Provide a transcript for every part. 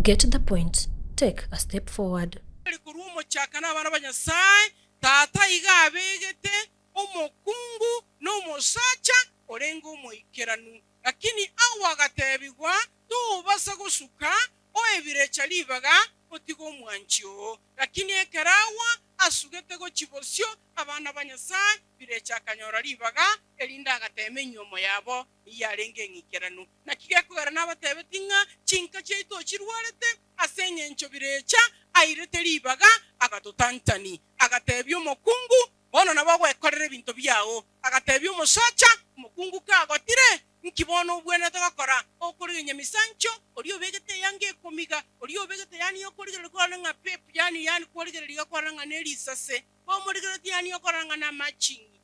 Get the point. Take a step forward. Kurumo chakana abana banyasai tata igabegete omokungu no mosacha orengo moikeranu lakini awagatebigwa tubasa gusuka oebirecha libaga otigo mwanchio lakini ekerawa asugete go chibosio abana banyasai birecha kanyora libaga elinda agateme nyomo yabo yarenge ngikeranu nakige kugara nabatebetinga chinka cheito chirwarete asenye ncho birecha airete libaga agatotantani agatebyo mokungu bono nabo gwekorera ebinto byao agatebyo mosacha mokungu kagotire nkibono bwene tagakora okuri nyamisancho oliyo begete yange komiga oliyo begete yani okurigera kora nga pep yani kurigera ligakora nga nelisase bomurigera yani okora nga na machingi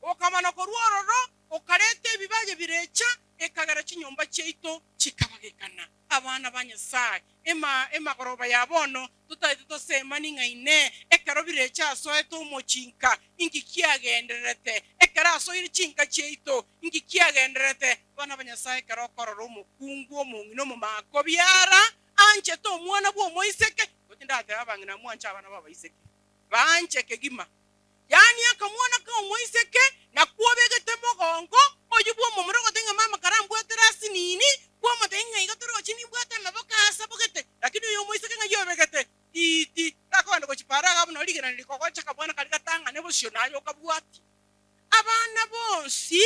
okamana korwororo okarete ebibaje birecha ekagara chinyomba cheito chikabagekana abana banyasai ema goroba yabono tutahita sema ningaine ekaro birecha soeto mochinka ingikiagenderete ekara soiri chinka cheito ingikiagenderete bana banyasai karo kororo mokungu omungino mu makobyara anje to mwana bwo moiseke gutindate abangina mwancha abana babaiseke banje kegima yani akamwana ka moiseke na kuobegete mogongo oyubwo mu murogo tenga mama karambu aterasi nini kwa matenga igatoro chini bwata maboka asabogete lakini uyo moiseke ngayobegete iti takwanda ko chipara gabno ligena likoko chakabwana kalikatanga nebo sionayo kabwati abana bonsi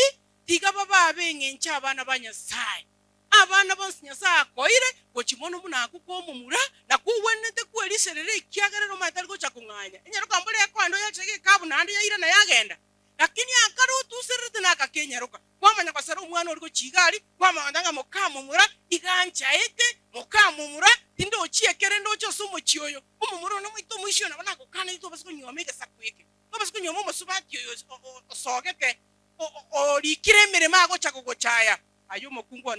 tiga baba bengencha abana banyasai abana bonsi nyasa koire gochimono muna kukomumura na kuwenete kweliserere ikiagerero matari ko chakunganya enyero kambole yakwando yachege kabu nandi yaira na yagenda lakini akarutu serete na kakenyaruka kwamanya kwasara umwana uri ko kigali kwamandanga mokamumura igancha ete mokamumura tindo chiekere ndo cyo sumo chiyoyo umumuro no mwito mwisho nabona ko kana ito basiko nyomega sakweke basiko nyomo musubati yo sogete o likiremere mago chakugochaya ayo mokungu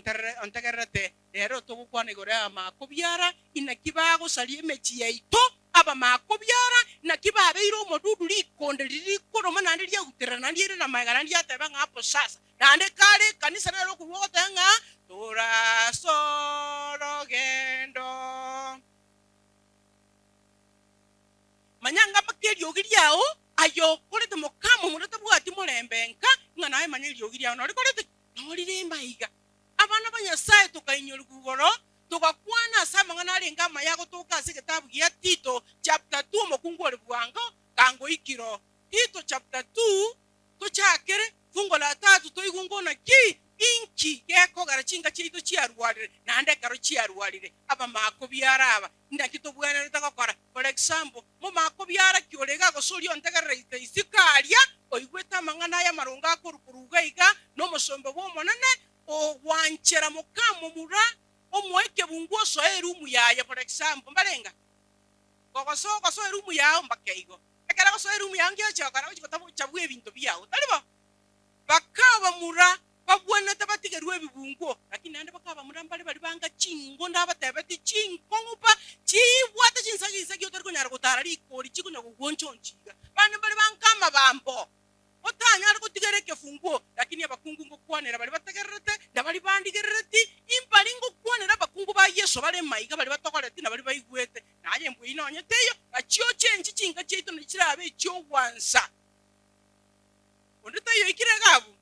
ontegerete lero to gukwana igore amakobyara inakibago salie mechi yaito aba makobyara nakibabe iro modudu likonde likoro manande lya guterana ndire na magana ndya teba ngapo sasa nande kale kanisa lero kuwota nga tora soro gendo manyanga bakeli ogiriao ayo kolete mokamo murata bwati mulembenka ngana ay manyeli ogiriao no kolete nolire maiga abana banyasai tukainyora kugoro tukakwana sama ngana alenga mayago tukase kitabu ya Tito chapter 2 mokungu oli bwango kango ikiro Tito chapter 2 tuchakere fungo la 3 toigungona ki inki yeko garachinga chito chiarwalire nande karo chiarwalire aba makobyara aba ndakito bwana litakakora for example mo makobyara kyolega gosoli ontegerete isikalia oigweta mangana ya marunga kurukuruga no musombe bo monane o wanchera mukamo mura omweke bunguo so erumu yaya for example mbalenga kokoso erumu yao mbakeigo ekara so erumu yange achakara uchikotabu chabwe ebinto byao talibo bakaba mura babwana tabatigerwe bibungo lakini nande bakaba mura mbali bali banga chingo ndabatebeti chinkongupa chibwata chinsagisa gyotor kunyara gutara likori chikunya kugonchonchiga bane bali bankama bambo otanya ariko tigereke funguo lakini abakungu ngo kwanera bali bategerete ndabali bandigereti impali ngo kwanera abakungu ba Yesu bale maiga bali batokoreti nabali bayigwete naye mbwe inonyeteyo achyo chenji chinga cheito nikirabe cyo wansa ondetayo ikiregabu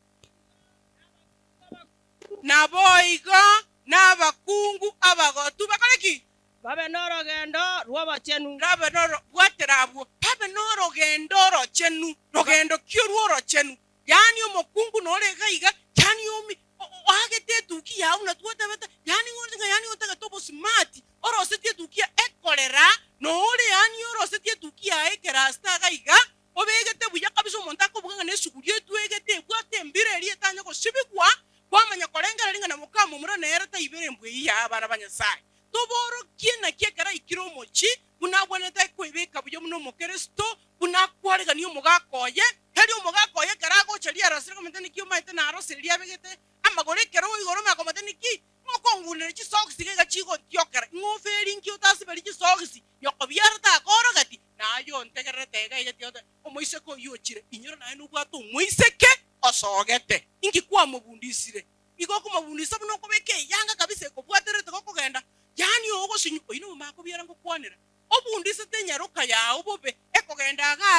naboiga nabakungu abagotu bakaleki babe norogendo rwabachenu rabe noro bwaterabwo babe norogendo rochenu rogendo kyo rworochenu yani omokungu noregaiga yani omi agete tuki ya una tuwetebeta yani ngoringa yani otega tobo smart orosetie tuki ekolera nore yani orosetie tuki ya ekerasta gaiga obegete buya kabiso montako buganga nesukulie tuegete bwate mbire ri etanya ko sibikwa kwamanya kolengera linga na mukamo mura nereta ibere mbwe ya abana banyasai toboro kiena kiekara ikiromochi bunaboneta kwebeka buyo muno mukristo bunakwarega niyo mugakoye heri umugakoye karago chali arasira kometeni kiyo maite na arosiri abegete amagore kero igoro makometeni ki ngokongune chi socks ga chigo tiokara ngoferi nkiyo tasibeli chi socks yokobyarta korogati nayo ntegerete ga yetiote omoiseko yochire inyoro na enu bwato moiseke osogete ingikuwa mubundisire igoko mabundisa buno kobeke yanga kabisa ko bwaterete ko kugenda yani ogo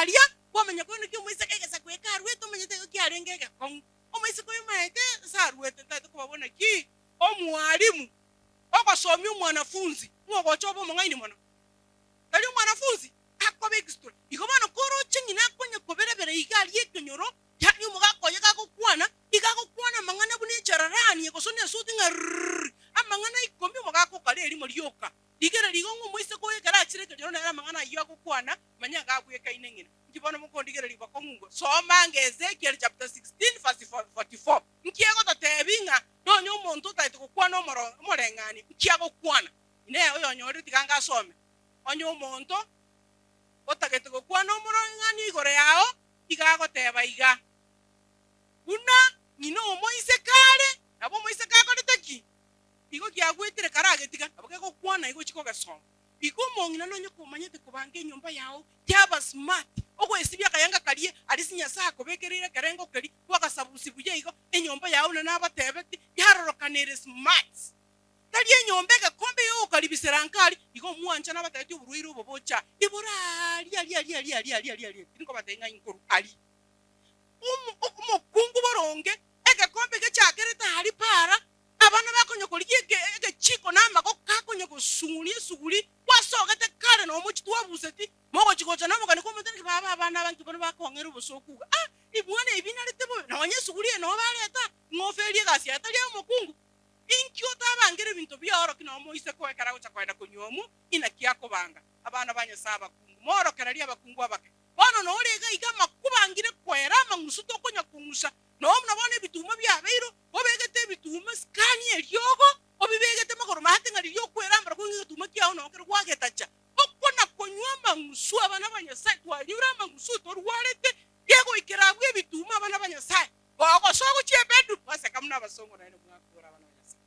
aria kwamenya ko niki omoise kegesa kweka arwete omenyete ko kiarengege kon omoise ko imaete sarwete tata ko babona ki omwalimu okosomi mwanafunzi ngogochobo mongaini mono ali mwanafunzi akobe extra igomano koro chingina kwenye koberebere igali yekenyoro yani mugakoye gakokwana igakokwana mangana bune chararani ekosone suti ngar amangana ikombi mugakokale eri morioka igere ligongo moise ko yekara chireke joro na mangana yakokwana manya gakuyeka inengina kibono mukondigere libakongo soma Ezekiel chapter 16 verse 44 nkiego tatebinga nonyo omonto taito kokwana omorengani nkiago kwana ine oyo nyori tikanga some onyo omonto otagete kokwana omorengani igore yao igago teba iga una ngino omoise kale nabo moise kakoreteki igo kiagwetire karagetika aboke kokwana igo chiko gasoma igo mongina nonyo kumanyete kubange nyumba yao kyaba smart ogo esibya kayanga kaliye alisinya sako bekerire karengo kali wakasabusibuye igo enyomba yawo na nabatebeti yarorokanire smart tali enyomba gakombe yo kalibiserankali igo muancha nabateti uburuiro bobocha ibora ali tinko batenga inkuru ali omokungu boronge egakombe gechakereta hali para abana bakonyo koliye chiko namako kakonyo suguli wasogete kare no muchitu wabuseti mogo chikocha namo kane kometani baba abana bantu bano bakongera ubusokuga ibwana ibinaletebo nabanye suguliye no baleta ngofelie gasi atali omokungu inkyo tabangere bintu byoro kino moise ko ekara ucha kwenda kunyomu inakiako banga abana banye saba kungu moro keralia bakungu abake bono no lega iga makubangire kwera mangusuto konya kungusa no mnabone bituma byabeiro obegete bituma skani elyogo obibegete makoro mahate ngari lyo kwera mbara kungi bituma kyawo no kero kwagetacha okona konywa mangusu abana banye sai twaliura mangusu torwarete yego ikerabwe bituma abana banye sai gogo sogo chiebedu base kamuna basongo na ene mwakura abana banye sai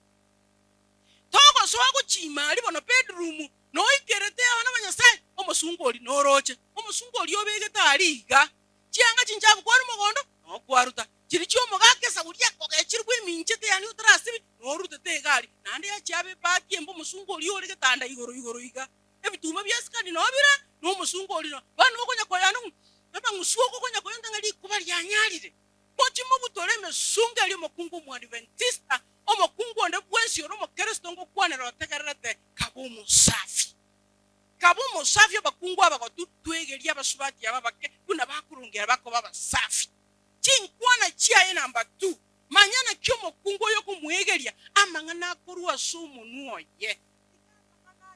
togo sogo chimali bono bedroom no ikerete abana banye sai omusungoli noroche omusungoli obegete aliga chianga chinjabu kwari mugondo no kwaruta chiri chomo gakesa ulia kokechirwe minchete yani utrasibi noruta tegali nande ya chabe pati embo musungoli ore getanda igoro iga ebituma byaskandi nobira no musungoli no bano okonya koyanu baba ngusuko konya koyonda ngali kuba lyanyalire pochimo butore mesungeli mokungu mu adventista omokungu onde bwensi oro mo kristo ngo kwanera otekererete kabumu safi abakungu abagotu twegeria abasubati ababake kuna bakurungera bakoba basafi chinkwana chiaye number 2 manyana kyomo kungo yo kumwegeria amangana korwa sumu nuoye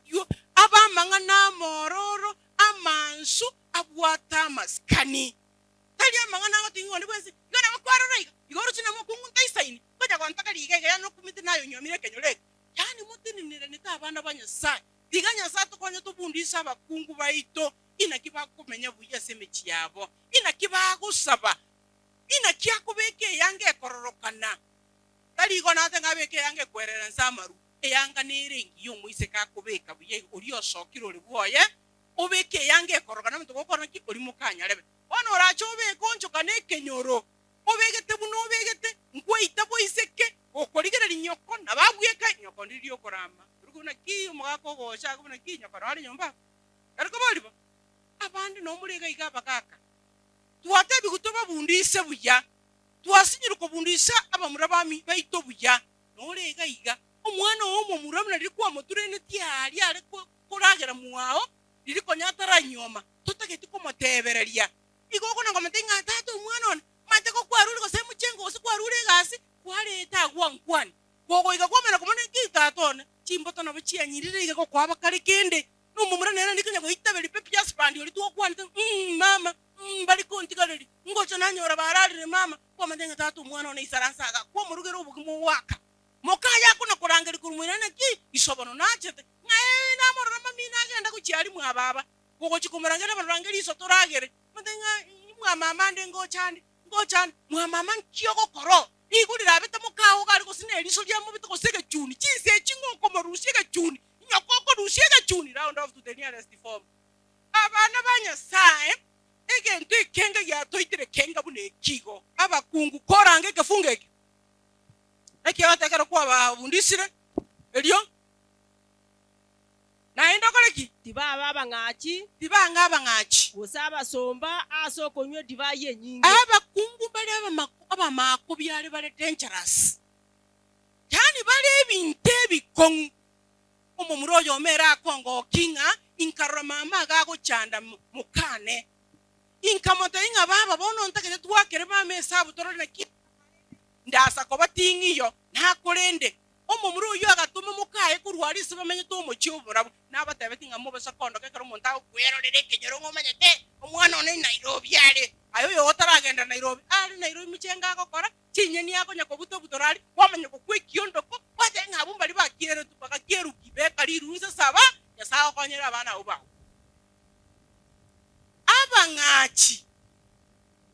yo aba mangana mororo amansu abwata maskani tali amangana ngotingo ndibwensi ngana bakwarora igoro china mokungu ntaisaini koja kwantaka ligege ya no kumite nayo nyomire kenyoleke yani mutinire nita abana banyasai diganya sato kwanya tubundisa abakungu baito inakiba kumenya buya semechi yabo inakiba gusaba inakiakubeke yange kororokana taligo nate ngabeke yange kwerera nsamaru eyanga niringi yo muise kakubeka buye uriyo sokiro liboye obeke yange kororokana mtu gokora ki uri mukanya lebe ono rachobe koncho kaneke nyoro obegete buno obegete nkweita boiseke okorigera linyoko nababweka nyoko ndiriyo korama urukuna ki umugako gosha kubona ki nyoko ari nyomba ariko bolibo abandi no murega igaba kaka tuwatebi kutoba bundise buya tuwasinyira ko bundisa abamurabami baito buya nolega iga omwana omo muramuna likuwa moturene tiari ale kuragera muwao liliko nyatara nyoma tutageti ko motebereria igoko ngo matenga tatu omwana ona mateko kwaruri ko semuchengo osikwarure gasi kwareta gwankwani gogo iga komera komone kitatone chimboto no buchianyirire iga ko kwaba kare kende no mumurana ndikanya ko itabeli pepia spandi oli tuokwanite mama bali kontigaleli ngocho nanyora bararire mama kwa matenga tatu mwana ona isaransaga kwa murugero ubugumu waka mokaya kuna kurangeli kurumwirana ki isobono nachete ngaye namorora mami nagenda kuchiali mwababa gogo chikumurangela barangeli isotoragere matenga mwa mama nde ngochandi mwa mama nkiyoko koro igulira abeta mukaho gali kusine liso lya mubito kosege chuni chise chingoko marusiega chuni nyokoko rusiega chuni round of to the nearest form abana banyasaye egento ikenga yatoitire kenga bune kigo abakungu korange kefungeke ekiyatekera kwa babundisire elio naenda koleki tibaba abang'achi tibanga abang'achi gose abasomba ase okonywa divayi enyinge abakungu bali abamako byali bali dangerous yani bali ebintu ebikong'u omumuro oyo omera akongo kinga inkarama amaga agochanda mukane inkamoto inga baba bono ntakete twakere bamesa butorore na ndasa ko batingiyo ntakorende omumuro oyo agatuma mukaye kurwari se bamenye to mucyubura n'abatebetinga mu basakondo ke karo umuntu agwerorere kenyero ngomanyete omwana one Nairobi yale ayo yo otaragenda Nairobi ari Nairobi mucenga akokora kinyeni yako nyako buto butorari wamenye ko kwikiyondoko watenga abumbali bakire tupaka kieru kibeka liruza saba yasaho konyera abana uba abang'achi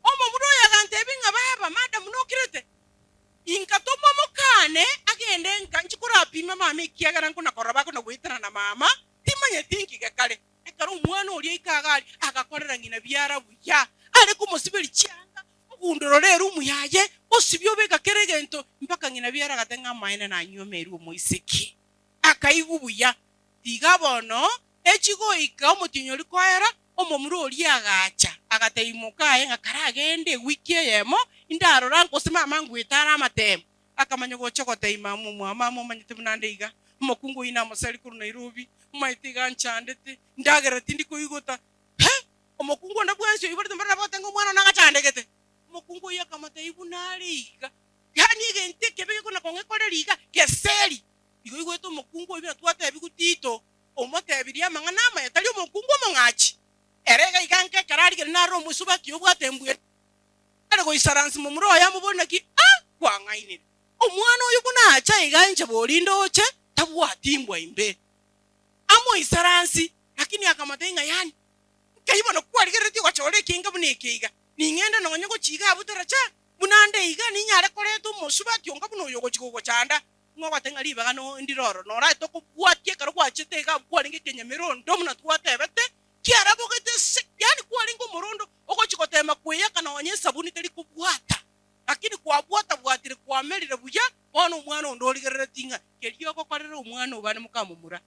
omumuro yagantebinga baba madam nokirete inkatoma mukane agende nkanchikura pima mama ikiagara nkuna koraba kuna guitana na mama timanye tinki gakale ekaro umwana uri ikagali agakorera ngina byara buya ari kumusibiri cyanga ugundororera umuyaye osibyo bega keregento mpaka ngina byara gatenga maine na nyomeru umuisiki akaibubuya tigabono echigo ika omutinyo likoera omumuro uri agacha agateimuka ngakaragende wiki yemo indaro ranko sema mangu itara matem akamanya gochokote imamu mama manyite munandeiga mokungu ina musali kuru Nairobi maitiga nchandete ndagera tindi kuigota omokungu ndabwense ibarte mbara botengo mwana nagachandegete mokungu yakamate ibunariga yani gente kebeke kuna kongekore liga keseli igoigoto mokungu ibira twate bigutito omote biria mangana mayatali mokungu mong'achi erega iganke karari naro musuba kiyobwate mbuye ariko isaransi mumuro yamubona ki kwang'aine omwana oyo kuna acha iganje bolindo che tabwatimbwa imbe amo isaransi lakini akamatenga yani kayibona kwaligereti kwachole kinga bunekiga ningenda nonye ko chiga abutaracha munande iga ninyare koreto musuba kyonga buno yogo chiko chanda ngobatenga libaga no ndiroro no right to kubwatie karo kwachete ga kwalinge kenyamero ndomuna twatebete kiara bogete yani kwalingo murondo oko chikotema kweya kana onye sabuni teli kubwata lakini kwabwata bwatire kwamelire buya ono mwana ondoligerere tinga keliyo ko korera umwana ubane mukamumura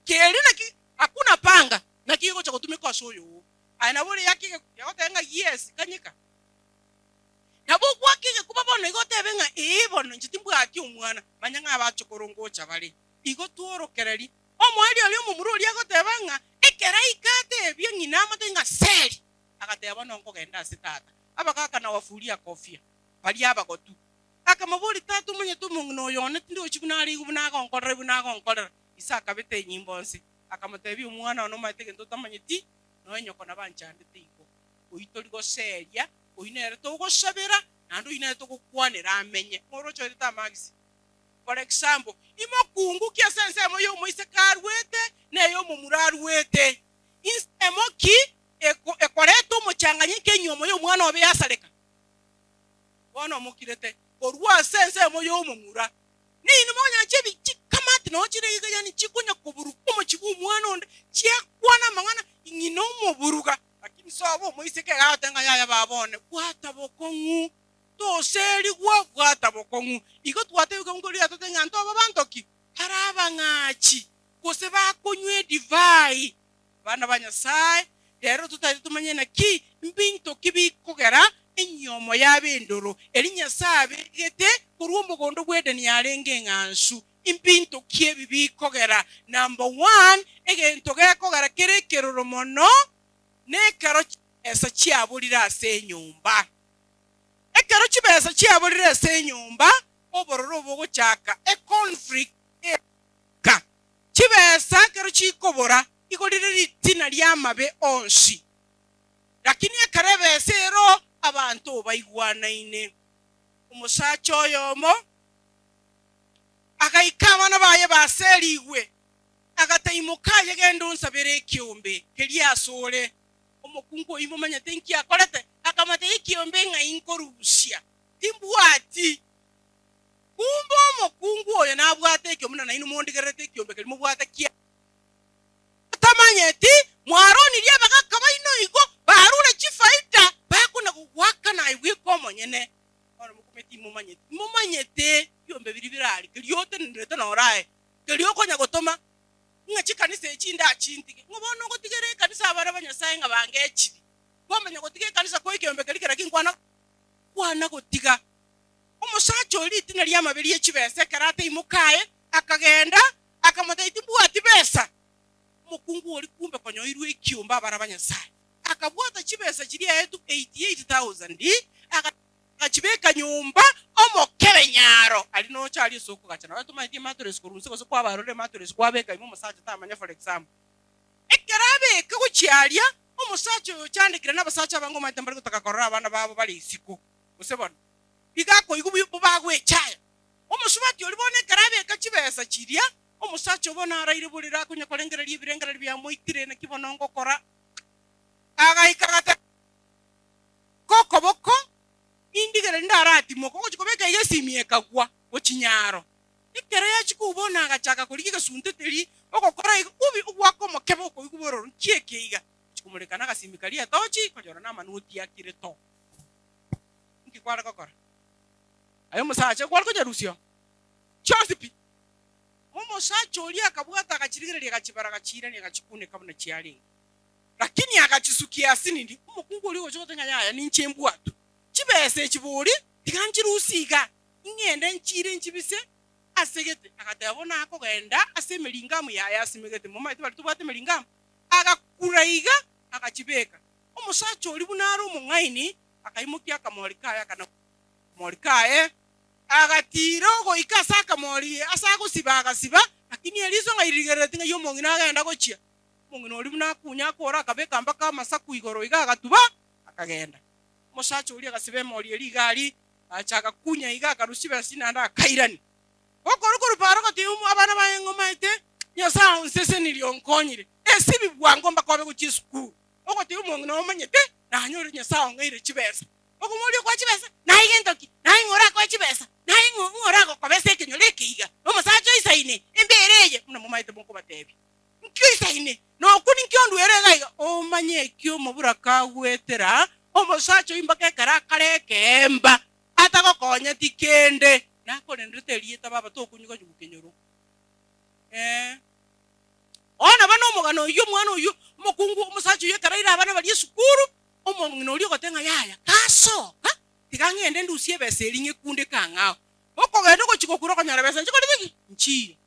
keli naki hakuna panga nakiko cha kutumika soyo aina buri yakike yakotenga yes kanyika nabo kwakike kuba bono igotebenga bono nchitimbwa ati umwana manyanga abachokorongo chabali igotworokereri omwali oli omumuro oli agotebanga ekera ikate byo ngina amatenga seli agateba nonko genda sitata abakaka na wafulia kofia bali abagotu akamabuli tatu munye tumunno yone ndi ochibunali ubuna konkorera buna konkorera isaka bete nyimbonsi akamatebi umwana ono matege ntotamanyiti no nyoko na banchande tiko oitori go seria oinere to go sabera nando inere to kukwanira amenye morocho eta max for example imokungu kia sense moyo moise karwete na yo mumurarwete instemoki ekoreto muchanganyike nyomo yo mwana obe yasaleka bono mukirete orwa sense moyo mumura nini monya chebi chikamati no chire yiga yani chikunya kuburu komo chibu mwana onde chiakwana mangana ingino muburuga lakini so abo moise ke gatenga yaya babone kwata bokongu to seri gwa kwata bokongu iko twate ngoli atotenga nto babantoki haraba ng'achi kose bakonywe divai bana banyasai rero tutari tumanye na ki mbinto kibikogera enyomo yabendoro elinya sabe gete kurumbo gondo gwedeni yarenge ng'ansu impinto kiebi bikogera number 1 egento gekogera kerekeroro mono ne karo esa chiabulira ase nyumba ekero chibesa chiabulira ase nyumba obororo bogochaka conflict ka chibesa kero chikobora igolire litina lyamabe onsi lakini akarebesero abantu baigwanaine umusacho oyomo akaikama nabaye baseriwe agataimuka yegendo nsabere ekiombe keliasole omokungu imumanya tenki akorete akamate ekiombe nga inkorusya timbwati kumbo omokungu oyo nabwate ekiombe na inu mondigerete ekiombe kelimo bwate kia tamanyeti mwaroni lya bakakaba ino igo barule chifaita bakuna kuwaka na iwe komonyene ono mukumeti mumanyete yombe biri birali kelyote ndeta na orae kelyo konya gotoma nga chikanisa echinda achintike ngobono gotigere kanisa abana banyasaye nga bangechiri bomanya gotigere kanisa ko ikembe kalikera kinkwana kwana gotiga omusacho litina lya mabiri echibese karate imukaye akagenda akamotaiti bwati besa mukungu oli kumbe konyoirwe ikyumba abana banyasaye akabwata chibesa kiri yetu 88,000 akachibeka nyumba omokebe nyaro alino chali soko kachana watu maiti matores kurunse ko kwa barore matores kwabeka imo musacha tamanya for example ekerabe kuchialya omusacha cyandikira nabasacha bango maiti mbari gutakakorora abana babo bali isiko usebona bigako igubu bagwe cyaya omusubati olibone karabe kachibesa kirya omusacha obona araire bulira kunya kolengera libirengera bya moitire na kibono ngokora agaikagata kokoboko indigere ndarati moko chikobeka yesimie kagwa ochinyaro ikere yachikubona agachaka kulikika sunteteri okokora ubi ubwako mokebo ko ikuboro kiekeiga chikumulekana gasimikalia tochi kojora na manuti yakire to nkikwara kokora ayo musacha kwara kojarusio chosipi omusacha oli akabwata agachirigereria gachibara gachira ni gachikune kabona chialinga lakini akachisukia sinindi umukungu oli ochotanya yaya ninchembwatu chibese chiburi tikanchirusiga ingende nchire nchibise asegete akatabona ako genda asemelingamu yaya asemegete mama iti bali tubate melingamu akakuraiga akachibeka omusacho oli bunaro mungaini akaimukia akamolikaye kana molikaye agatiro go ikasa akamoli asako sibaga siba lakini elizo ngairigere tinga yomongina agenda gochia mongino oli bunakunya akora akabeka mpaka masaku igoro iga agatuba akagenda musacho uli agasibe moli eligali achaka kunya iga akarusiba sinanda akairani okoro paro kati abana bayengoma ite nyasa nsese nilionkonyire esibi bwangomba kwabe kuchisku okoti umongino omanyete nanyori nyasa ngaire chibesa okumuli kwa chibesa nayigendoki nayingora kwa chibesa nayingora ko kwabese kenyoleke iga omusacho isaine embereye muna mumaite bonko batebi nkisaine no kuni nkyondo erega omanye kyo mubura kagwetera omusacho imbake karakare kemba atagokonya tikende nakone ndetelieta baba to kunyuka jukenyoro ona bano omugano yo mwana oyo mukungu omusacho yekaraira abana bali esukuru omongino oli gotenga yaya kaso tikangende ndusie beselinge kunde kangao okogenda ko chikokuro konyara besa chiko dibiki nchi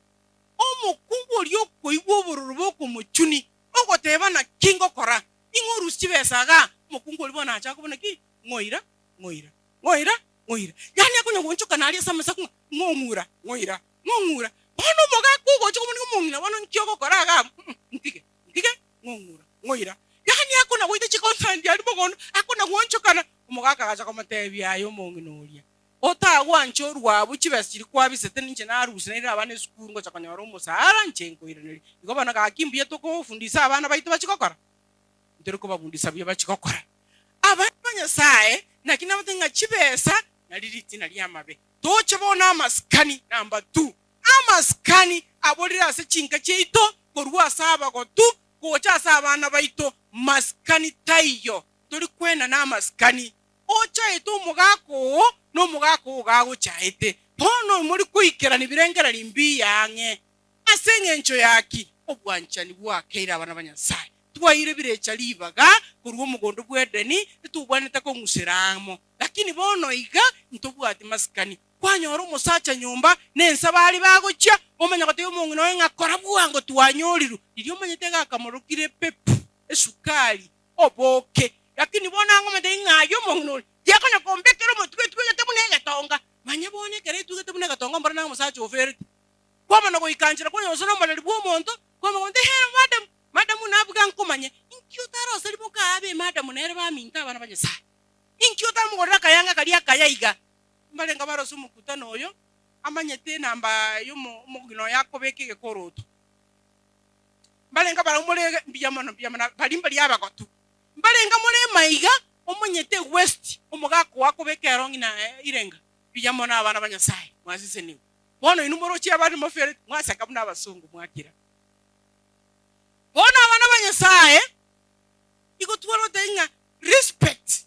omukungu oli okoigwo obururu boko muchuni ogoteba na kingo kora ingorusi besaga mukungu oli bona acha kubona ki ngoira yani akunya gonchuka nali samasa ku ngomura ngoira bono moga kugo chiko mungu mungina bono nkyoko koraga ntike ngoira yani akuna wite chiko sandi ali bogono akuna gonchuka umugaka gacha komatebi ayo mungino olia otagwa nchorwa buchibesiri kwabisete ninche narusi naira abana esukuru ngo chakanyaro musara nchengo ireneri iko bana kakimbiye to kufundisa abana baito bachikokora ndero ko babundisa bye bachikokora abana banyasaye nakina batenga chibesa naliriti nali amabe toche bona amaskani namba 2 amaskani abolira se chinka cheito korwa saba ko tu kocha sabana baito maskani tayo tori kwena na amaskani ocha eto mugako no mugako gago chaite pono muri kuikera ni birengera limbi yange asengencho yaki obwanchani bwakeira abana banyasaye twaire birecha libaga kurwo mugondo bwedeni tubwaneta ko ngusiramo lakini bono iga ntobwati maskani kwanyoro musacha nyumba nensa bali bagocha omanya kote umungino ngakora bwango twanyoliru iliyo manyetega akamurukire pepu esukali oboke lakini bona ngoma de ngayo mungino yakanya kombekero mutwe temunega tonga manya bone kere temunega tonga mbara na musacha oferi kwama no ikanjira kwenye zono mbali bwo monto kwama ngonde he madam nabuga nkomanye inkyutaro sali mukabe madam nere ba minta abana banyesa inkyuta mugoraka kayanga kali akayiga mbale ngabaro sumukutano oyo amanyete namba yo mugino yakobeke gekoroto mbale ngabaro mule biyamano bali mbali abagotu mbale ngamule maiga omanyete west omugako wakobeke arongi na irenga biyamona abana banyasaye mwasise ni bono inumero chi abandi mofere mwasaka muna abasungu mwakira bona abana banyasaye iko tuwaro tenga respect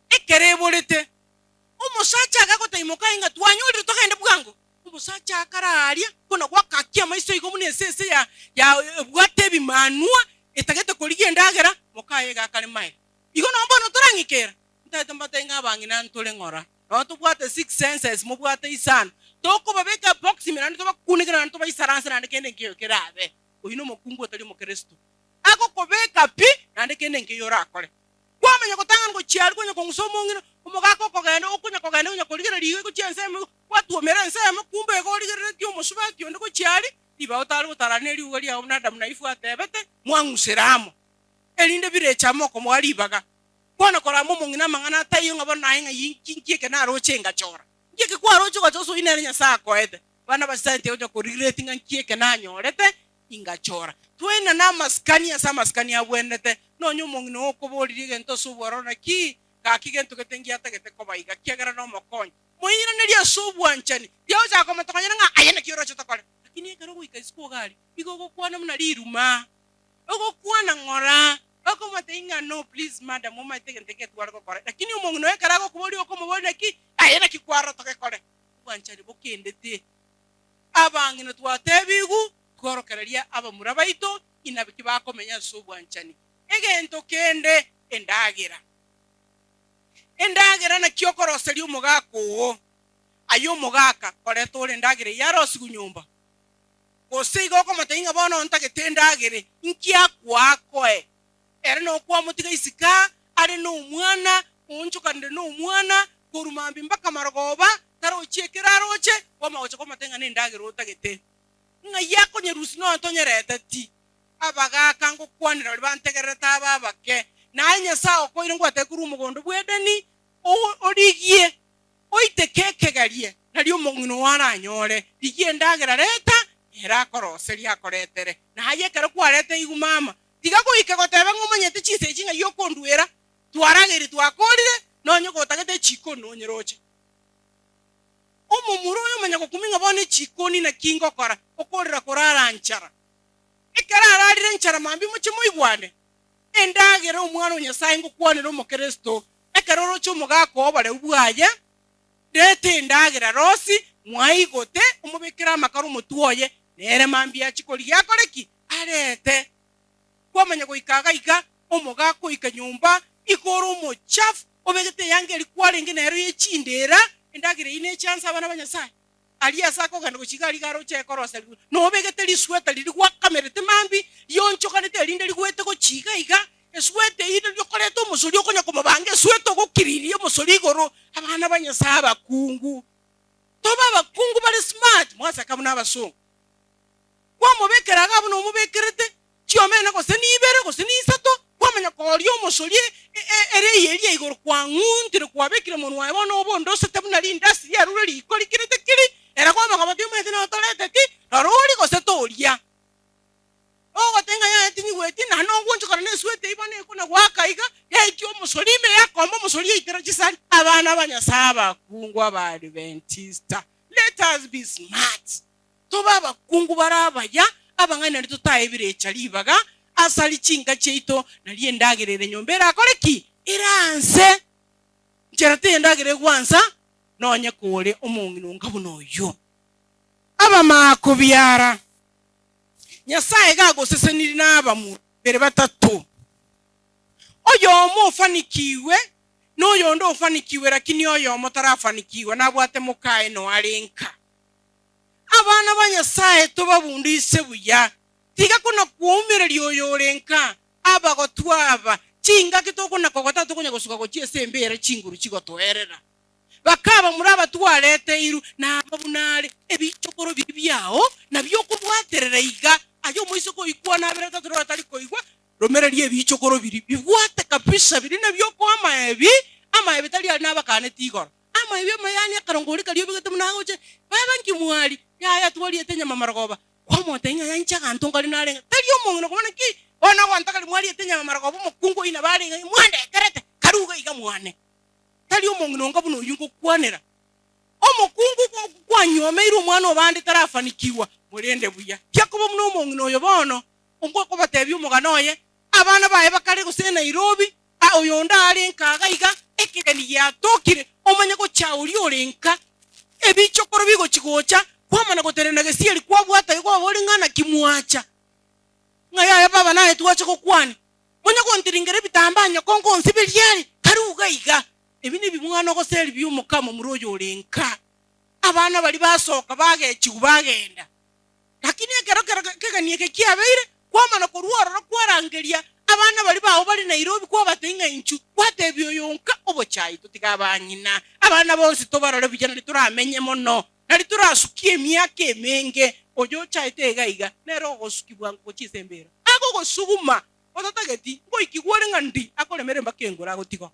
ekerebolete umusacha akakota imoka inga twanyuri tokende bwango umusacha akararia bona gwakakia maiso igo mune sese ya bwate bimanua etagete koligie ndagera mokaye gakale mai igo nombo no turangikera ntata mbatenga bangina ntole ngora no tubwate 6 senses mo bwate isano toko babeka box mirani to bakunigana to baisaransa nande kende ngiyo kerabe oyino mokungu atali mo Kristo ako kobeka pi nande kende ngiyo rakole kwamenya kotanga ngo chiali kwenye kongusomo ngino umugako kogenda okunya kogenda unya koligera liwe ko chense watu omera nsema kumbe ko ligera tyo musuba tyo ndiko chiali liba otali utarane liwe lya umnadamu naifu atebete mwangusiramo elinde birecha moko mwalibaga kwana kora mo ngina mangana tayo ngabona inga yinkinkieke na rochenga chora ngike kwa rocho kwa choso inere nya sako ete bana basante ojo ko regret ngankieke na nyorete ingachora twena na maskani ya sama maskani ya bwenete no nyumo ngino okobori gento suborona ki kakigento ketengia tagete kobaiga kiagara no mokonyo moyira neria subwanchani byoza ko matokanya nga ayene kiro choto kole lakini ekero go ikaisiko gali igogo kwana muna liruma ogo kwana ngora oko matenga no please madam mama tegenteke twaro kore lakini umongino ekara go kubori oko mubone ki ayene kikwaro toke kole bwanchani bokendete abangino twatebigu tworokereria aba murabaito inabiki bakomenya subwanchani egento kende endagera na kyokoroseri umugako ayo mugaka koretore ndagere yarosi gunyumba kosigo ko matenga bono ntagete ndagere inkia kwakoe ere no kwa mutiga isika ari no umwana unchukande no umwana kurumambi mbaka marogoba taro chekera roche kwa maoche ko matenga ne ndagere utagete nga yako nyerusi no antonyerete ti abaga kango kwanira bantegereta babake na anya sao ko irengo atekuru mugondo bwedeni origie oitekekegarie nari omongino wana nyore digie ndagera leta era koroseri akoretere na haye kero kwarete igu mama tiga ko ikegotebe ngomanyete chise chinga yokonduera twarageri twakorire nonye gotagete chiko nonyeroche omumuro yomanya kokuminga bone chikoni na kingo kora okorera korara nchara ekera ararire nchara mambi muchimo igwane endagera omwana onyasaye ngo kwanira omukristo ekeroro cy'umugako bare ubwaye dete ndagera rosi mwaigote umubikira makaro mutuoye nere mambi ya chikoli yakoreki arete kwamanya goikaga ika omugako ikanyumba ikoro mu chafu obegete yange likware nginero yechindera endagera ine chance abana banyasaye aliya sako gando kuchigari garo chekorosa no obegete lisweta liri kwa kamerete mambi yonchokanete linde ligwete ko chiga iga eswete ide lyokoreto musoli okonya komabange sweto gokiririye musoli goro abana banyasaba kungu toba bakungu bali smart mwasa kabuna abasungu kwa mubekera gabo no mubekerete chiomena ko senibere ko senisato kwamenya ko lyo musoli ere yeli igoro kwa nguntire kwa bekire munwa ebono obondo setemuna lindasi ya rule likoli kirete kiri era kwa makamati mwete na tolete ti roli ko setolia ogo tenga ya tini weti na no ngoncho kana swete ibane kuna wakaiga ya ikyo musolime yakomba musoli itera chisani abana banyasaba kungwa ba Adventista. Let us be smart to baba kungu baraba ya abangana ritotaye birecha libaga asali chinga cheito na liendagerere nyombera akoreki iranse ncherate endagere gwansa nonye kore omungino ngabuno yo aba makubyara nyasaye gago seseniri naba mu bere batatu oyo mufanikiwe noyo ndo ufanikiwe lakini oyo motarafanikiwe nabwate mukaye no alenka abana banyasaye to babundise buya tiga kuna kuumira lyoyo olenka abagotwaba chinga kitoko nakogota tokonya gosuka go chiesembere chinguru chigotoerera bakaba muri abatwarete iru nababunale ebichokoro bibyao nabyo kubwaterera iga ayo moisoko ikwa nabireta toro atali koigwa romererie ebichokoro bibwate kabisa biri nabyo ko ama ebi tali nabakane tigoro ama ebi mayani akarongori kaliyo bigete munagoche babanki mwali ya twali etenya mamaragoba kwa motenya yancha kantongali nalenga taliyo mongino komana ki ona kwanta kali mwali etenya mamaragoba mukungu ina bali mwande kerete karuga iga mwane taliyo mongino ngabuno yungo kwanera omukungu kwanyomera omwana obandi tarafanikiwa mulende buya kyakuba muno mongino oyo bono ongo ko batebyo muganoye abana bae bakale gusene Nairobi oyo ndali nkaga iga ekigani ya tokire omanya ko chauli olenka ebichokoro bigo chigocha kwa mana goterenda gesieli kwa bwata iko boli ngana kimwacha ngaya baba naye tuwache kokwani munya kontiringere bitambanya konko nsibelyali karuga iga ebini bimwana ko seli byumukamo murojo olenka abana bali basoka bagechi bagenda lakini ekero keganie kekiabeire kwa mana koruoro kwarangeria abana bali bawo bali Nairobi kwa batenga inchu kwatebyo yonka obochai tutigabanyina abana bonsi tobarore bijana lituramenye mono nari turasukie myaka emenge ojo chaitega iga nero gosukibwa ngochizembera ago gosuguma otatageti ngo ikigwore ngandi akolemere mbakengora gotigo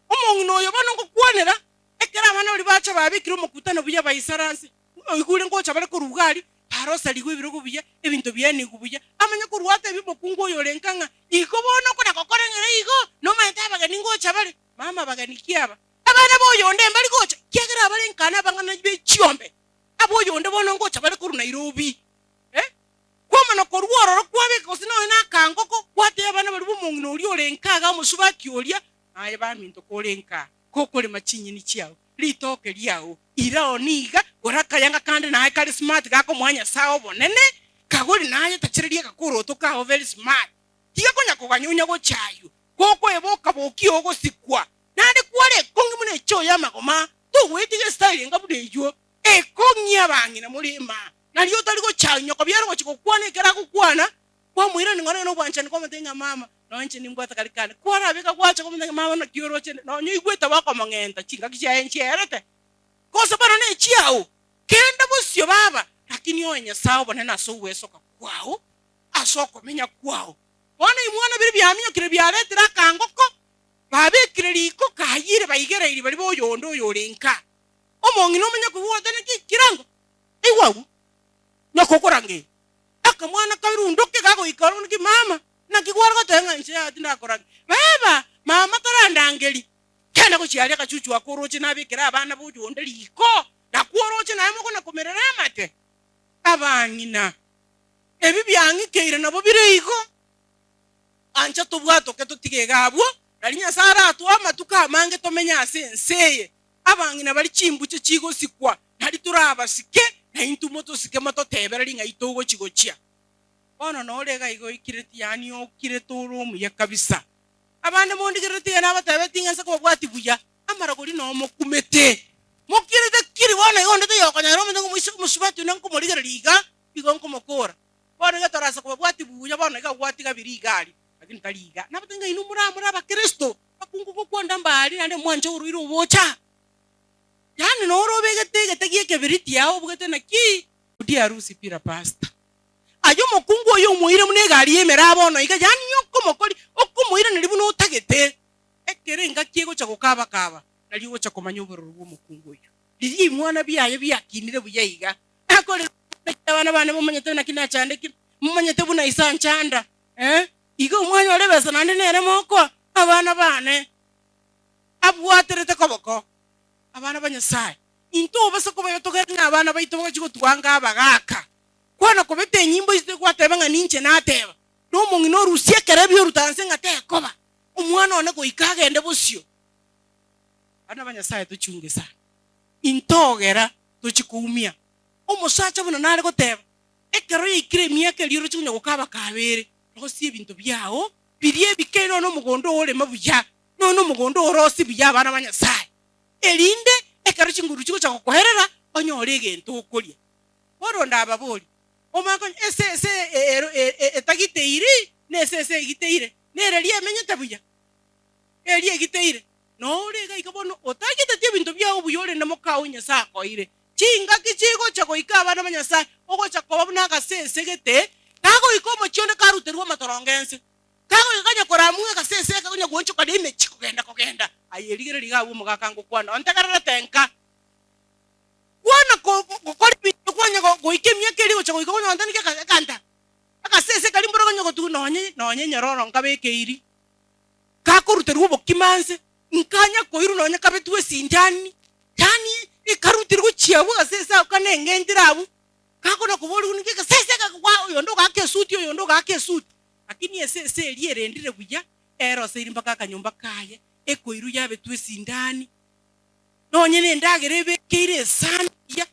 omongu noyo bano ngokwanera ekera abana bali bacha babikira omukutano buya baisarasi igure ngocha bale korugali parosa ligwe birogo buya ebintu byani kubuya amanya kurwate bibokungo yolenkanga ikobono kona kokorengere igo no maita bagani ngocha bale mama bagani kiaba abana boyonde mbali gocha kyagera bale nkana bangana bechiombe aboyonde bono ngocha bale kuru Nairobi kwa mana koruoro kwabe kosino ina kangoko kwate abana bali bumungu no lyolenkaga musubaki olya aye baminto kolenka kokole machinyi ni chiao litoke lyao irao niga goraka yanga kandi naye kali smart gako mwanya sawo bonene kagoli naye tachirelia kakuro toka very smart tiga konya kuganyunya go chayo koko eboka bokio go sikwa nande kwale kongi mune cho ya magoma to wetige style ngabude yo ekongya bangina mulima naliyo taliko chayo nyoko byaro go chikokwane kera kukwana kwa mwira ngone no bwancha ni komatenga mama nonche nimbwata kalikana kwara beka kwacha komatenga mama no kioro chene no nyigweta bako mangenta chinga kichaencherete kosa bana ne chiao kenda busyo baba lakini onya sawo bonena so wesoka kwao asoko menya kwao bona imwana biri byamyo kire byaletera kangoko babikire liko kahire bayigere iri bali boyondo yolenka omongi no menya kuwota ne kirango iwawu nyakokorange akamwana kabirundo ke gago ikaro nki mama nakigwara ko tenga nche ati ndakorange baba mama tarandangeli kenda ko chiali akachuchu akoroche nabikira abana bojonde liko nakuoroche naye moko nakomerera amate abangina ebi byangi keire nabo bireiko ancha tobwato ke totigegabwo nalinya sara atwama tukamange tomenya senseye abangina bali chimbuche chigo sikwa nali turaba sike na intumoto sike moto tebera linga itogo chigochia ono no lega igo ikireti yani okire mu yakabisa abande mondigireti yana batabetinga sako bwati buya amara goli no mokumete mokirete kiri wana yonde to yokonya ro mendo musubati nanko moligera liga igo nko mokora bona gatarasa ko bwati buya bona ga bwati ga birigali lakini taliga nabatenga inumura ba Kristo bakungu ko kwanda mbali nande mwanje uruiro bocha yani no ro begete tegiye kebiriti yawo bugete na ki udi arusi pira pasta ayo mokungu oyo muire munegali yemera bono iga yani yoko mokoli okumuire nilibu no tagete ekerenga kiego cha kokaba kaba naliwo cha komanya ubururu bw'omukungu oyo lili mwana byaye byakinire buyayiga akole abana bane mumanyete na kina chande mumanyete buna isa nchanda igo mwana olebesa nande nere moko abana bane abwaterete koboko abana banyasaye into basa ko bayotogera abana bayitoboga chiko twanga abagaka kwana kobete nyimbo izite kwatebanga ninche nateba no mungi no rusie kerebyo rutanse ngate koba umwana one ko ikagende busyo bana banyasaye tuchunge sana intogera tuchikumia omusacha buna nare goteba ekero ikire miaka liro chunya gukaba kabere no sie ibintu byao birie bikeno no mugondo ole mabuya no mugondo orosi bya bana banyasaye elinde ekero chinguru chiko cha koherera onyore gento okoria boronda ababoli omako etagiteire nesese igiteire nerelie menyete buya elie igiteire no rega ikabono otagite tie bintu bya obuyore na mokawo nyasa koire chinga kichigo cha koika abana banyasa ogo cha koba na kasese gete kago ikomo chionde karuterwa matorongense kago ikanya koramuga kasese kagonya goncho kadime chiko kugenda ayeligere ligawo mugakango kwana ontakarara tenka wana ko bintu kwanya go ikemya keri cha koika konya ndani kanta akasese kalimboro konya go tu nonye nyaroro nkabekeiri kakuruterwa bokimanse nkanya koiru nonye kabetwe sindani yani ikarutirwa chiabu kasese akanengendirabu kakona kubori unike kasese kakwa yondo gake suti lakini esese lierendire buya ero seirimba kakanyumba kaye ekoiru yabetwe sindani nonye nendagere bekeire sana ya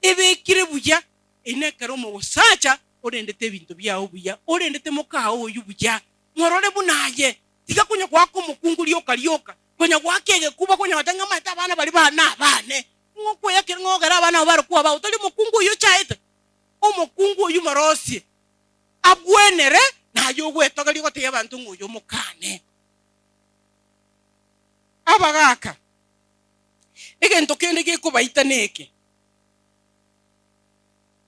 ebekire buya enekero mu busacha orendete ebintu byawo buya orendete mukawo oyu buya ngorore bunaye tiga kunya kwako mukungu lyoka kunya kwakege kuba kunya watanga mata abana bali bana abane ngoko yake ngogera abana bari kuba ba utali mukungu oyu chaita omukungu oyu marosi abwenere nayo gwetoga lyote yabantu ngoyo mukane abagaka egento kende gikubaita neke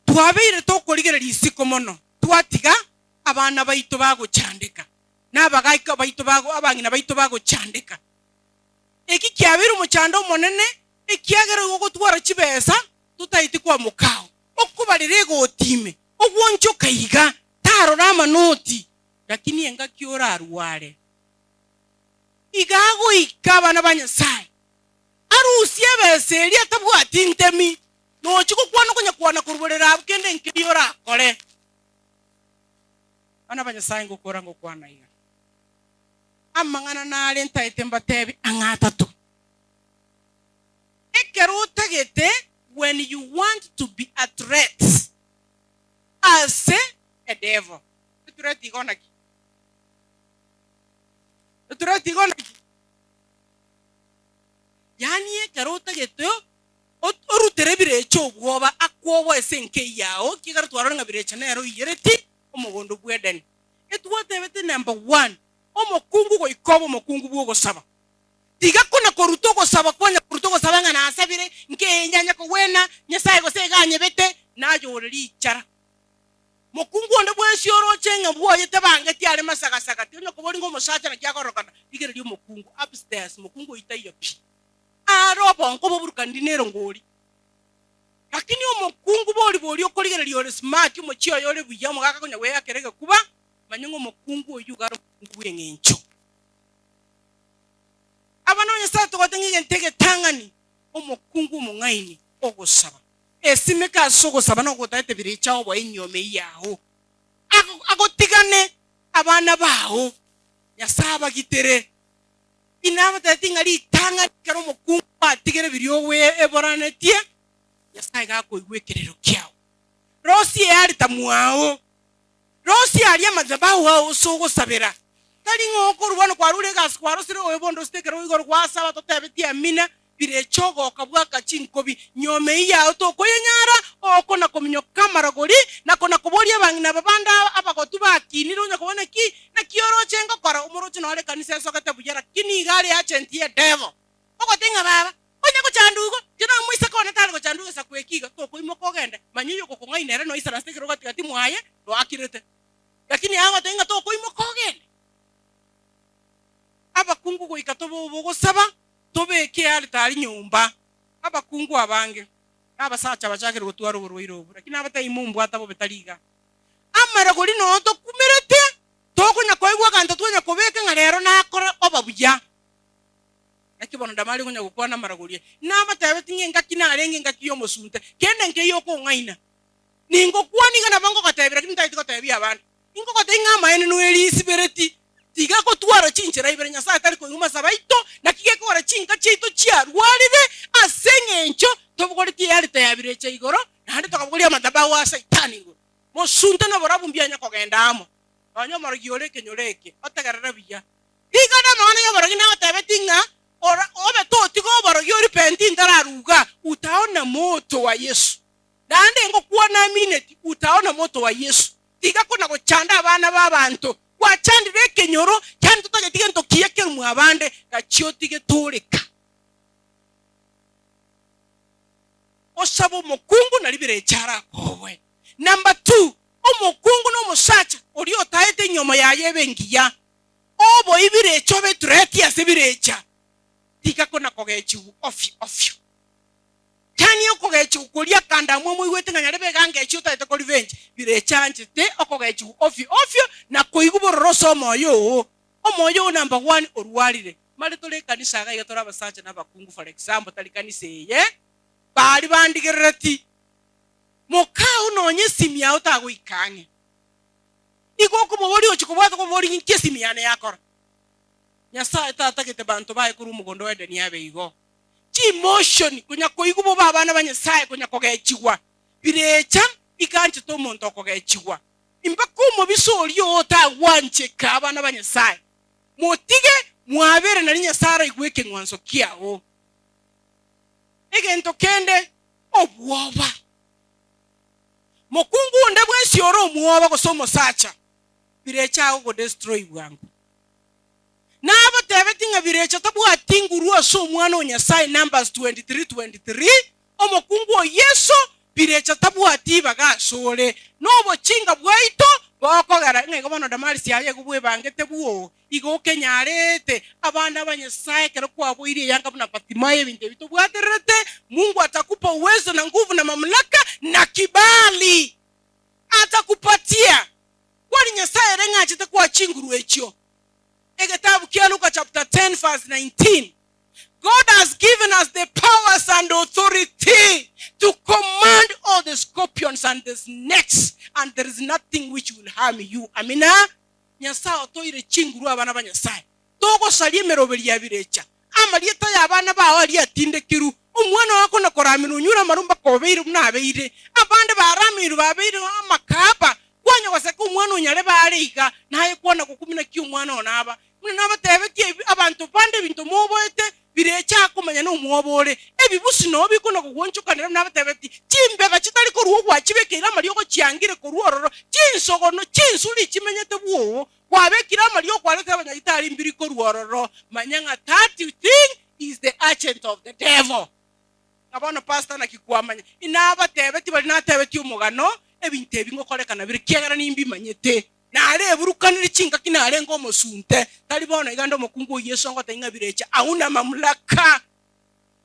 twabire tokorigereria isiko mono twatiga abana baito baguchandika n'abagaika baito bago abangina baito baguchandika eki kyabira umuchando monene ekiagera gugutwara kibesa tutaiti kwa mukao okubalire gotime ogwoncho kaiga taro ramanoti lakini enga kiora arware igago ikabana banyasai arusi ebeseri atabwati ntemi no chiko kwano kunya kwana kurubolera abukende nkiyora akore ana banyasai ngokora ngokwana iga amangana nale ntaite mbatebi angatatu ekerutagete when you want to be a threat as a devil threat igonaki yani ekerutagete orutere birecho obwoba akwobo esenke yao kigara twaranga birecha nero yereti omugondo bweden etwatebete number 1 omokungu go ikobo omokungu bwo gosaba tiga kuna koruto gosaba kwanya koruto gosaba ngana asabire nke nyanya ko wena nyasaye go seganye bete nayo oreri ichara mokungu onde bwensi orochenga bwoye tebange tiare masagasaga tinyo ko bori ngo musacha na kyakorokana igere lyo mokungu upstairs mokungu itayo pi arobo nko buruka ndinero ngori lakini omokungu bori okorigere lyo smart mo chiyo yore buya mugaka kunya we akerege kuba manyungo mokungu oyu garo mokungu engencho abana nyasa togotenga ntege tangani omokungu mungaini ogosaba esimeka sogosaba no gotaite biricha obo enyome yaho agotigane abana baho yasaba gitere inama tatinga li tanga karo mokungu atigere birio we eboranetie yasai gako igwekerero kyao rosi yari tamuao rosi yari amazabaho aho sogosabera tali ngoko rubano kwa rule gas kwa rosire obondo stekero igor kwa saba totebetia mina birechogo okabwaka chinkobi nyome iya otokoyenyara okona kominyo kamara gori nakona koboria bangina babanda abagotuba akiniro nyakobona ki na kioro chengo kora umorochi no ale kanisa sokate bujara kini gari achentie devil ogotenga baba onya ko chandugo jina muisa kona tali ko chandugo sakwekiga tokoimo kogende manyiyo kokongainere no isara stekero gatikati mwaye no akirete lakini hawa tenga tokoimo kogende abakungu go ikatobo bogosaba tobeke alitari nyumba abakungu abange abasacha bachakire gutwara uburuiro lakini abatayimumbu atabo betaliga amara gori no to kumerete tokunya koigwa kanto tunya kobeke ngarero nakora obabuya akibona damali kunya gukwana maragori nabatabe tinge ngakina arenge ngakiyo mosunte kende nkeyo ko ngaina ningo kwani kana bango katebira kinta itiko tebi abantu ingo kotenga maene no elisibereti tiga ko twara chinchira ibere nyasa tari ko nguma sabaito na kige ko ra chinka chito chia rwalire asengencho tobugori ti yari tayabire che igoro nandi tokabugori amadaba wa saitani ngo mosunta na borabu mbyanya ko gendamo onyo margiore kenyoreke otagarara biya tiga na mwana ya borogina otabetinga ora obe to tigo borogori penti ndararuga utaona moto wa Yesu nandi ngo kuona minute utaona moto wa Yesu tiga kuna ko chanda abana babantu wachandire kenyoro cyane tutagetige ntokiye ke mu abande gacyotige tureka osabo mokungu na libere cyara kowe number 2 omokungu no musacha ori otaete nyoma ya yebengiya obo ibire chobe tureti asibirecha tika kona kogechu ofio kani okogechu kulia kanda mwe wete nganyarebe gange chuta ite ko revenge bire chance te okogechu ofio na koigubororoso moyo number 1 orwalire mali tole kanisa ga igatora basacha nabakungu for example tali kanisa ye bali bandigerati mokao nonye simia utagwikange iko kumobori ochikobwato komobori nkesimiane yakora nyasa tata kete bantu bae kuru mugondo ede niabe igo emotion kunya koigubo babana banyasaye kunya kogechiwa birecha ikanche to omonto okogechigwa imbako mu bisoli ota wanche kabana banyasaye motige mwabere na Nyasaye igweke ngwanso kiawo egento kende obwoba mokungu nde bwensi oro omwoba gosomo sacha birecha ago go destroy bwangu nabo tebetinga birecha tabwatinguru aso omwana onyasaye Numbers 23:23 omokungu Yesu birecha tabwati bagasole nobo chinga bwaito bokogara ngego bono Damarisi yaye gubwe bangete buo igo kenyarete abana banyasaye kero kwaboire yanga buna Patimaye binte bito bwaterete Mungu atakupa uwezo na nguvu na mamlaka na kibali atakupatia kwani Nyasaye rengache kwa chinguru echo egetabu kia Luka chapter 10 verse 19 God has given us the powers and authority to command all the scorpions and the snakes, and there is nothing which will harm you. Amina. Nyasaye otoire chinguru abana banyasaye. Togo salie merobeli ya birecha. Amalieta ya abana bawo ali atinde kiru. Omwana wako na koraminu nyura marumba kobeire munabeire. Abande baramiru babeire amakaba. Kwanya waseka omwana onyale baaliga naye kwona kukumina ki omwana onaba. Munaba tebeki abantu bande bintu moboete birecha akomanya no mwobole ebibusi no bikono kugonchukanira n'abatebeti chimbega chitali ko ruwo gwachibekera amaliyo ko chiangire ko ruororo chinsogono chinsuli chimenyete buwo kwabekira amaliyo kwaleta abanyagitari mbiri ko ruororo manyanga that thing is the agent of the devil abana pastor nakikwamanya inabatebeti bali natebeti umugano ebinte bingo kolekana biri kiagara nimbi manyete nare burukanira chinga kinare ngo mosunte talibona igando mokungu Yesu ngo tainga birecha auna mamlaka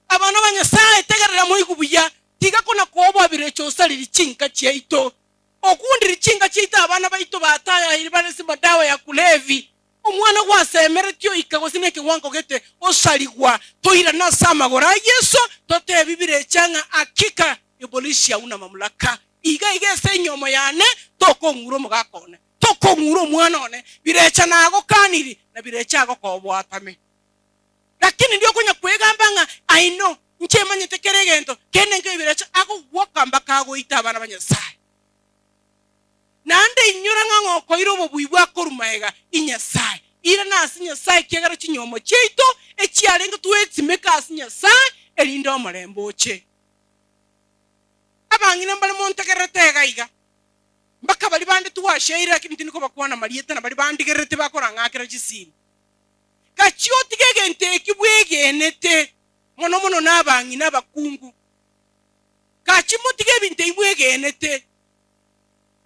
abana banyasaye tegerera mu igubuya tiga kona kobo birecho saliri chinga chyeito okundiri chinga chita abana baito bataya iribane simba dawa ya kulevi omwana gwasemere tyo ikagosineke wanko gete osaligwa toira na sama gora Yesu tote bibirechanga akika yobolisi auna mamlaka iga senyomo yane toko nguro mugakone toko nguro mwana one birecha nago kaniri na birecha ago kobwatame lakini ndio kunya kwegambanga I know nchemanye tekeregento kene nge birecha ago wakamba kago itabana banyasaye nande inyura ngango koiro bobuibwa korumaega inyasaye ira nasinya sai kegaro chinyomo cheito echiarenga tuetsimeka asinya sai elindo maremboche abangina mbale montekeretega iga mbaka bali bande tuwasheira kintu niko bakwana marieta na bali bande gerete bakora ngakira chisini kachioti gegente kibwegenete mono nabangina bakungu kachimoti gebinte ibwegenete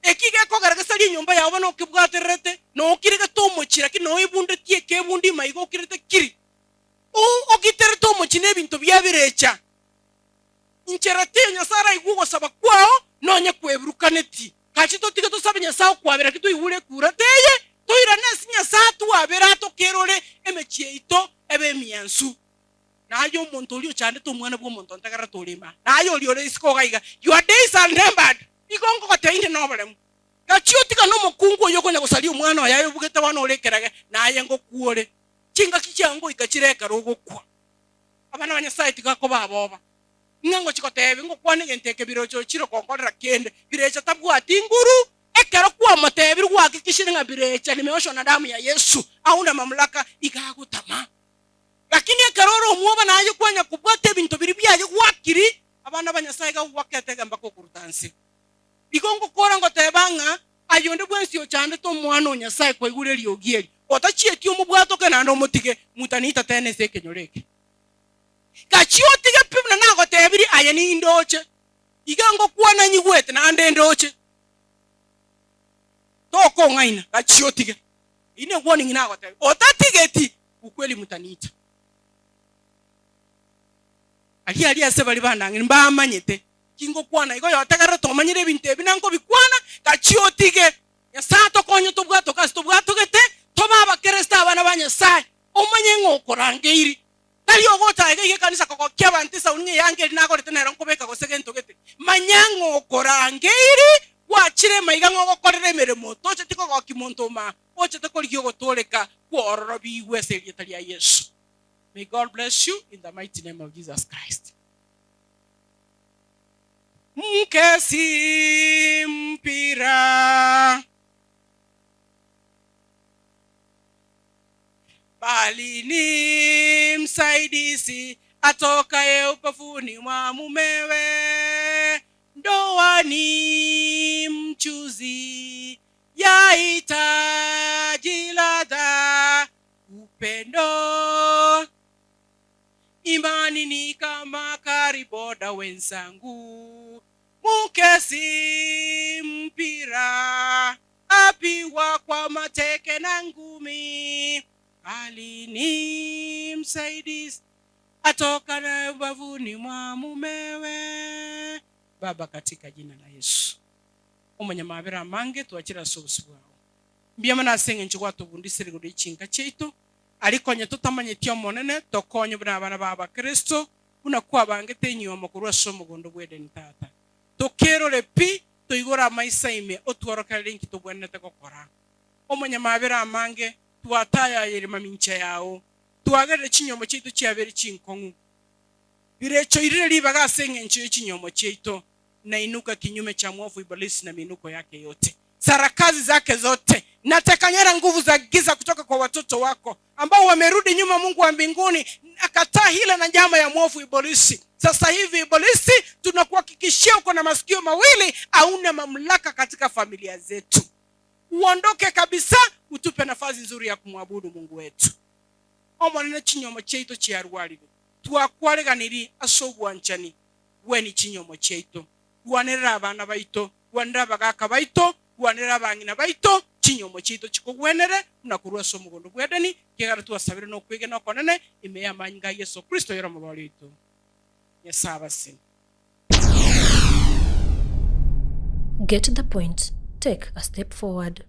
ekige ko garagasali nyumba yawe no kibwaterete no kirega tomochira kino ibunde tie kebundi maigo kirete kiri o gitere tomochine bintu byabirecha incherate Nyasara igugo saba kwao nonye kwebrukaneti kachito tige to sabe Nyasao kwabera kitu iwure kurateye toira nesi Nyasatu abera to kerole emechieito ebe miansu nayo montolio chande to mwana bwo monton tagara tolima nayo liole isko gaiga your days are numbered igongo kateinde nobalemu kachioti kano mokungu yoko nya gusali umwana yayo bugete wana olekerage naye ngo kuole chinga kicyango ikachireka rogo kwa abana banyasaye tigako baboba ngango chikotebe ngo kwane genteke birocho chiro konkorera kende birecha tabwati nguru ekero kwa matebi rwaki kishiringa birecha nimeoshwa na damu ya Yesu auna mamlaka ikagutama lakini ekaroro muoba nayo kwanya kubwate bintu biri byaje gwakiri abana banyasaye ga waketega mbako kurutansi igongo kora ngo tebanga ayonde bwensi ochande to mwana onyasaye kwa igure lyogieri otachie ti omubwato kana ndo mutige mutanita tene sekenyoreke kachioti ge pimna nago tebiri ayani indoche igango kwana nyigwete na ande ndoche toko ngaina kachioti ge ine warning nago tebiri otatigeti ukweli mutanita ali asebali bandange mbamanyete kingo kwana igo yotegara to manyire binte binango bikwana kachioti ge yasato konyo to bwato kasto bwato gete to baba keresta abana banyasaye omanye ngokorangeiri Taliyo gota ege kanisa koko kyabantisa unye yange nako retenera nkobeka go segento gete manyango korangeiri wachire maiga ngo korere meremo toche tiko go kimontoma oche te koligyo go toleka kuororo biwe seritali ya Yesu. May God bless you in the mighty name of Jesus Christ. mkesi mpira, bali ni msaidizi atokaye upafuni mwa mumewe. Ndoa ni mchuzi, yahitaji ladha, upendo. Imani ni kama kariboda wenzangu, mkesi mpira, apigwa kwa mateke na ngumi, bali ni msaidizi atoka na ubavuni mwa mumewe. Baba, katika jina la Yesu, Omanyamabera mange tuachira sobusi bwawe. Mbiyama nasenge nchugwa tubundisire guri chinga cheito, ariko nya tutamanye tyo monene tokonye buna abana baba Kristo unakuwa bangete nyiwa makuru asomo gondo bwede ntata. Tokerole pi toigora maisa ime otworoka linki tubwenete kokora. Omanyamabera mange tuataya yeri mamincha yao. Tuagere chinyomo cheito chiabere chinkongu. Birecho irire libaga senge nchiyo chinyomo cheito na inuka kinyume cha mwovu ibilisi na minuko yake yote, sarakazi zake zote. Natekanyera nguvu za giza kutoka kwa watoto wako ambao wamerudi nyuma. Mungu wa mbinguni, akataa hila na njama ya mwovu ibilisi. Sasa hivi ibilisi, tunakuhakikishia uko na masikio mawili, hauna mamlaka katika familia zetu. Uondoke kabisa, utupe nafasi nzuri ya kumwabudu Mungu wetu. Omonene chinyomo cheito chiarwalire twakwareganiri asobwanchani weni chinyomo cheito wanera abana baito, wanera bagaka baito, wanera abangina baito, chinyomo cheito chikogwenere nakurwa somugondo bwedeni kegara tuwasabire no kwige no konene imeya manyinga Yesu Kristo yero mabalito yesabase. Get the point. Take a step forward.